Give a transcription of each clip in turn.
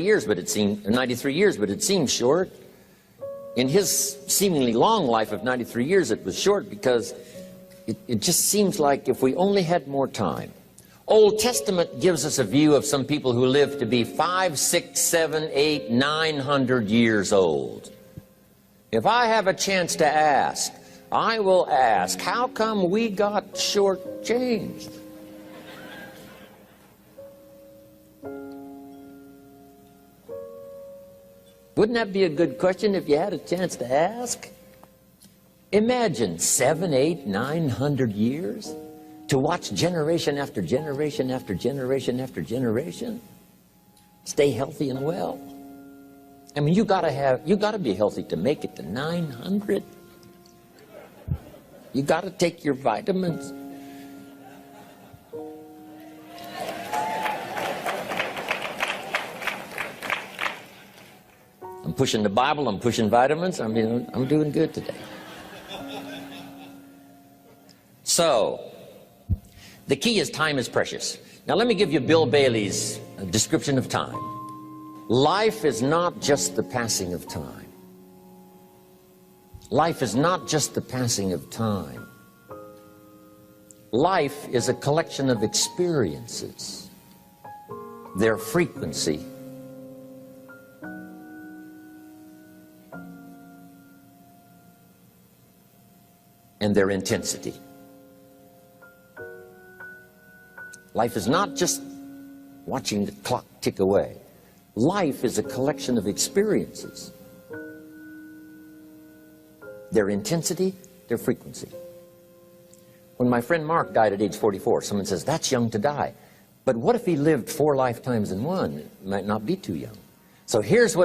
years, but it seemed 93 years, but it seemed short. In his seemingly long life of 93 years, it was short because it just seems like if we only had more time. Old Testament gives us a view of some people who lived to be 500, 600, 700, 800, 900 years old. If I have a chance to ask, I will ask, how come we got shortchanged? Wouldn't that be a good question if you had a chance to ask? Imagine 700, 800, 900 years to watch generation after generation after generation after generation stay healthy and well. I mean, you gotta be healthy to make it to 900. You gotta take your vitamins. I'm pushing the Bible, I'm pushing vitamins, I'm doing good today. So, the key is time is precious. Now let me give you Bill Bailey's description of time. Life is not just the passing of time. Life is not just the passing of time. Life is a collection of experiences, their frequency, and their intensity. Life is not just watching the clock tick away. Life is a collection of experiences, their intensity, their frequency. When my friend Mark died at age 44, someone says, that's young to die. But what if he lived 4 lifetimes in one? It might not be too young. So here's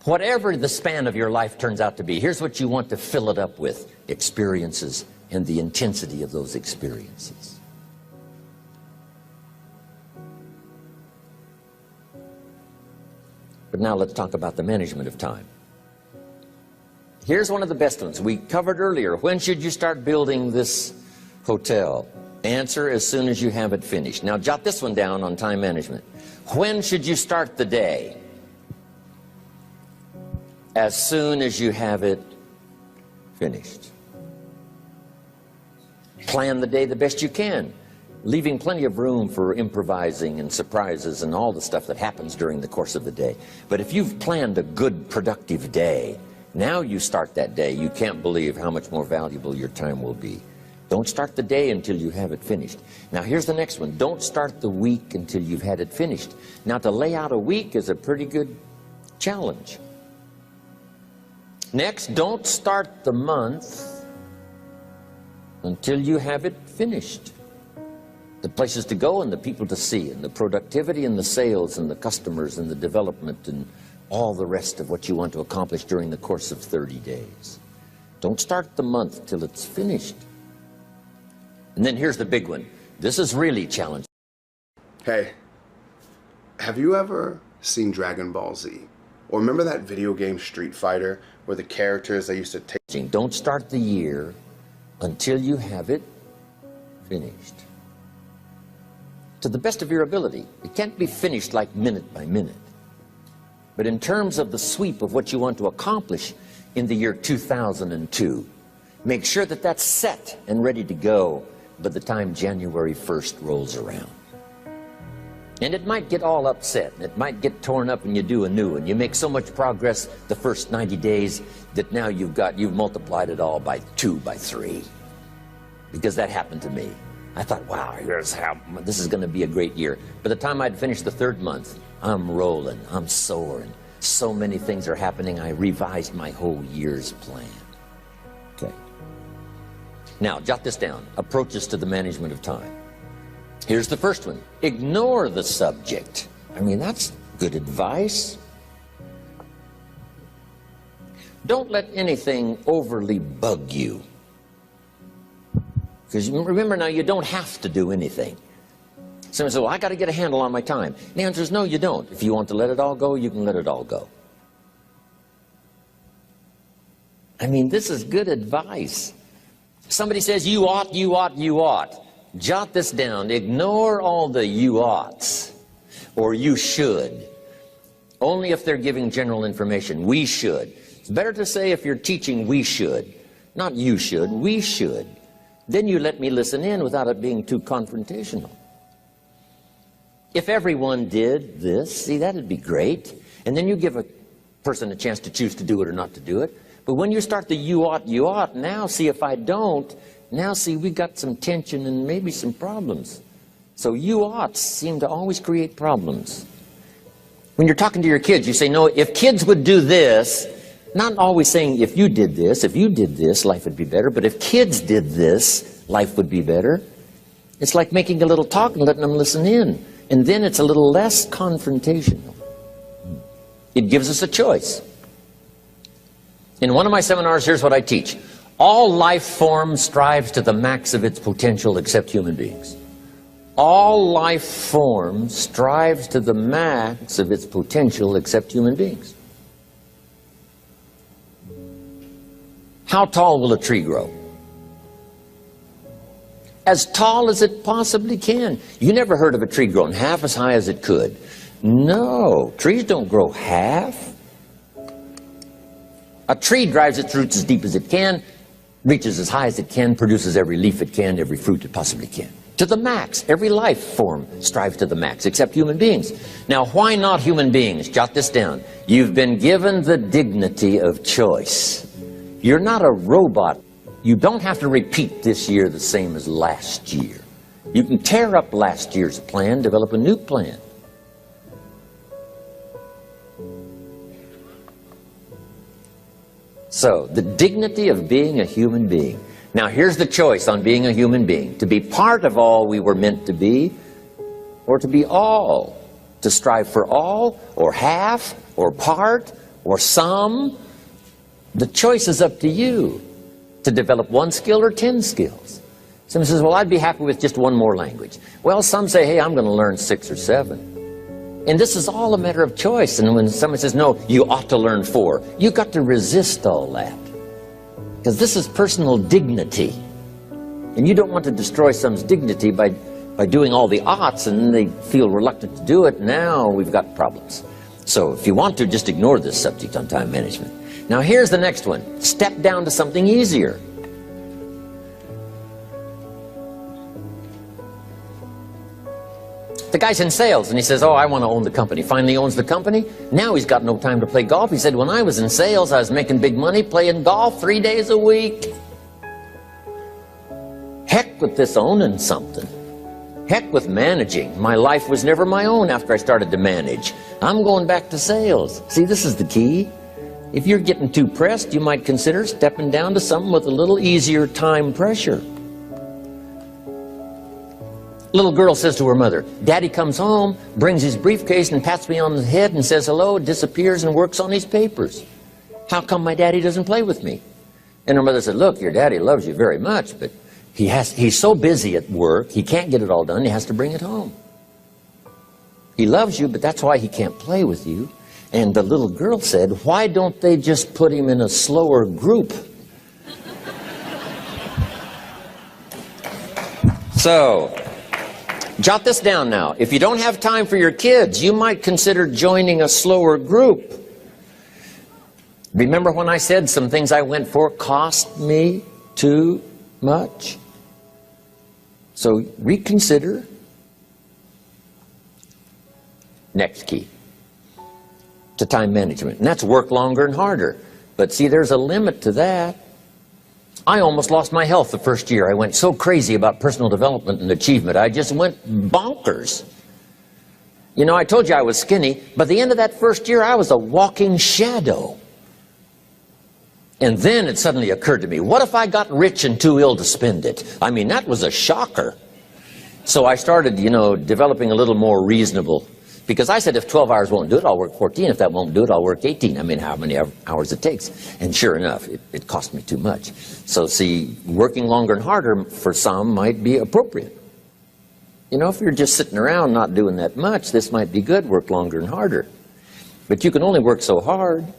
whatever the span of your life turns out to be, here's what you want to fill it up with: experiences and the intensity of those experiences. But now let's talk about the management of time. Here's one of the best ones. We covered earlier, when should you start building this hotel? Answer, as soon as you have it finished. Now jot this one down on time management. When should you start the day? As soon as you have it finished. Plan the day the best you can, leaving plenty of room for improvising and surprises and all the stuff that happens during the course of the day. But if you've planned a good, productive day, now you start that day, you can't believe how much more valuable your time will be. Don't start the day until you have it finished. Now here's the next one. Don't start the week until you've had it finished. Now to lay out a week is a pretty good challenge. Next, don't start the month until you have it finished. The places to go and the people to see, and the productivity and the sales and the customers and the development and all the rest of what you want to accomplish during the course of 30 days. Don't start the month till it's finished. And then here's the big one. This is really challenging. Hey, have you ever seen Dragon Ball Z? Or remember that video game Street Fighter where the characters they used to take? Don't start the year until you have it finished. To the best of your ability. It can't be finished like minute by minute. But in terms of the sweep of what you want to accomplish in the year 2002, make sure that that's set and ready to go by the time January 1st rolls around. And it might get all upset, and it might get torn up, and you do a new one. You make so much progress the first 90 days that now you've multiplied it all by 2, by 3. Because that happened to me. I thought, wow, this is going to be a great year. By the time I'd finished the 3rd month, I'm rolling, I'm soaring. So many things are happening, I revised my whole year's plan. Okay. Now, jot this down. Approaches to the management of time. Here's the first one. Ignore the subject. I mean, that's good advice. Don't let anything overly bug you. Because remember now, you don't have to do anything. Someone says, well, I got to get a handle on my time. The answer is no, you don't. If you want to let it all go, you can let it all go. I mean, this is good advice. Somebody says, you ought, you ought, you ought. Jot this down. Ignore all the you oughts or you should. Only if they're giving general information. We should. It's better to say if you're teaching, we should. Not you should, we should. Then you let me listen in without it being too confrontational. If everyone did this, see, that'd be great. And then you give a person a chance to choose to do it or not to do it. But when you start the you ought, now see if I don't, now see we got some tension and maybe some problems. So you oughts seem to always create problems. When you're talking to your kids, you say, no, if kids would do this, not always saying if you did this, life would be better, but if kids did this, life would be better. It's like making a little talk and letting them listen in. And then it's a little less confrontational. It gives us a choice. In one of my seminars, here's what I teach. All life form strives to the max of its potential except human beings. All life form strives to the max of its potential except human beings. How tall will a tree grow? As tall as it possibly can. You never heard of a tree growing half as high as it could. No, trees don't grow half. A tree drives its roots as deep as it can, reaches as high as it can, produces every leaf it can, every fruit it possibly can. To the max. Every life form strives to the max, except human beings. Now, why not human beings? Jot this down. You've been given the dignity of choice. You're not a robot. You don't have to repeat this year the same as last year. You can tear up last year's plan, develop a new plan. So, the dignity of being a human being. Now, here's the choice on being a human being. To be part of all we were meant to be, or to be all. To strive for all, or half, or part, or some. The choice is up to you. To develop one skill or 10 skills. Someone says, well, I'd be happy with just one more language. Well, some say, hey, I'm going to learn 6 or 7. And this is all a matter of choice. And when someone says, no, you ought to learn 4, you've got to resist all that. Because this is personal dignity. And you don't want to destroy someone's dignity by doing all the oughts, and then they feel reluctant to do it. Now we've got problems. So if you want to, just ignore this subject on time management. Now here's the next one. Step down to something easier. The guy's in sales and he says, oh, I want to own the company. Finally owns the company. Now he's got no time to play golf. He said, when I was in sales, I was making big money playing golf 3 days a week. Heck with this owning something. Heck with managing. My life was never my own after I started to manage. I'm going back to sales. See, this is the key. If you're getting too pressed, you might consider stepping down to something with a little easier time pressure. Little girl says to her mother, Daddy comes home, brings his briefcase and pats me on the head and says hello, disappears and works on his papers. How come my daddy doesn't play with me? And her mother said, look, your daddy loves you very much, but he's so busy at work, he can't get it all done, he has to bring it home. He loves you, but that's why he can't play with you. And the little girl said, why don't they just put him in a slower group? So, jot this down now. If you don't have time for your kids, you might consider joining a slower group. Remember when I said some things I went for cost me too much? So reconsider. Next key to time management, and that's work longer and harder. But see, there's a limit to that. I almost lost my health the first year. I went so crazy about personal development and achievement. I just went bonkers. You know, I told you I was skinny, but at the end of that first year, I was a walking shadow. And then it suddenly occurred to me, what if I got rich and too ill to spend it? I mean, that was a shocker. So I started, you know, developing a little more reasonable. Because I said, if 12 hours won't do it, I'll work 14. If that won't do it, I'll work 18. I mean, how many hours it takes. And sure enough, it cost me too much. So see, working longer and harder for some might be appropriate. You know, if you're just sitting around not doing that much, this might be good, work longer and harder. But you can only work so hard.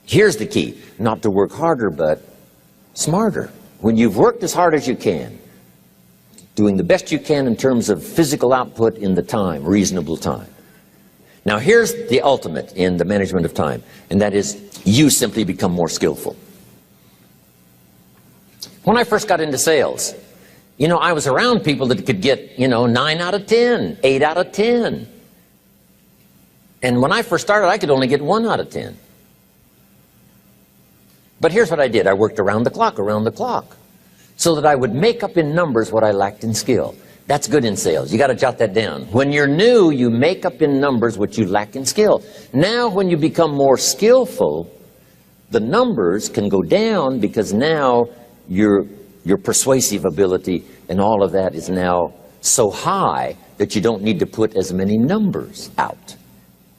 Here's the key, not to work harder, but smarter. When you've worked as hard as you can, doing the best you can in terms of physical output in the time, reasonable time, Now here's the ultimate in the management of time, and that is you simply become more skillful. When I first got into sales, you know, I was around people that could get, 9 out of 10, 8 out of 10. And when I first started, I could only get 1 out of 10. But here's what I did. I worked around the clock, so that I would make up in numbers what I lacked in skill. That's good in sales. You got to jot that down. When you're new, you make up in numbers what you lack in skill. Now, when you become more skillful, the numbers can go down because now your persuasive ability and all of that is now so high that you don't need to put as many numbers out.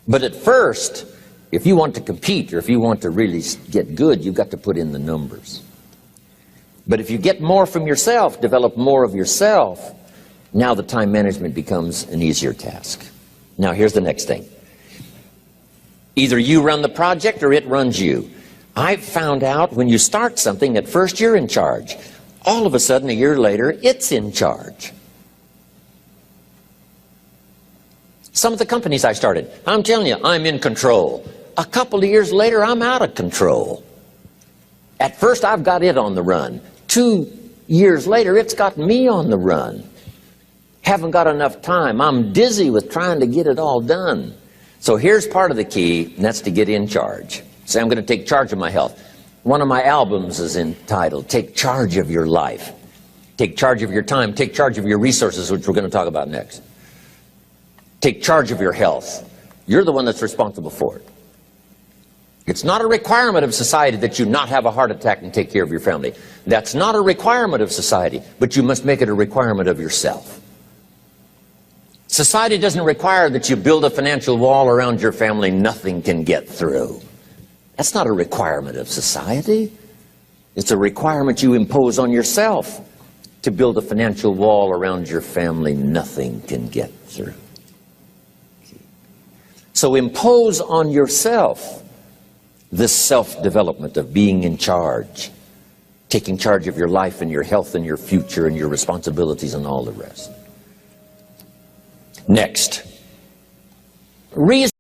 But at first, if you want to compete or if you want to really get good, you've got to put in the numbers. But if you get more from yourself, develop more of yourself, now the time management becomes an easier task. Now here's the next thing. Either you run the project or it runs you. I've found out when you start something, at first you're in charge. All of a sudden, a year later, it's in charge. Some of the companies I started, I'm telling you, I'm in control. A couple of years later, I'm out of control. At first, I've got it on the run. 2 years later, it's got me on the run. Haven't got enough time. I'm dizzy with trying to get it all done. So here's part of the key, and that's to get in charge. Say, I'm going to take charge of my health. One of my albums is entitled, Take Charge of Your Life. Take charge of your time. Take charge of your resources, which we're going to talk about next. Take charge of your health. You're the one that's responsible for it. It's not a requirement of society that you not have a heart attack and take care of your family. That's not a requirement of society, but you must make it a requirement of yourself. Society doesn't require that you build a financial wall around your family nothing can get through. That's not a requirement of society. It's a requirement you impose on yourself to build a financial wall around your family nothing can get through. So impose on yourself this self-development of being in charge, taking charge of your life and your health and your future and your responsibilities and all the rest. Next, reason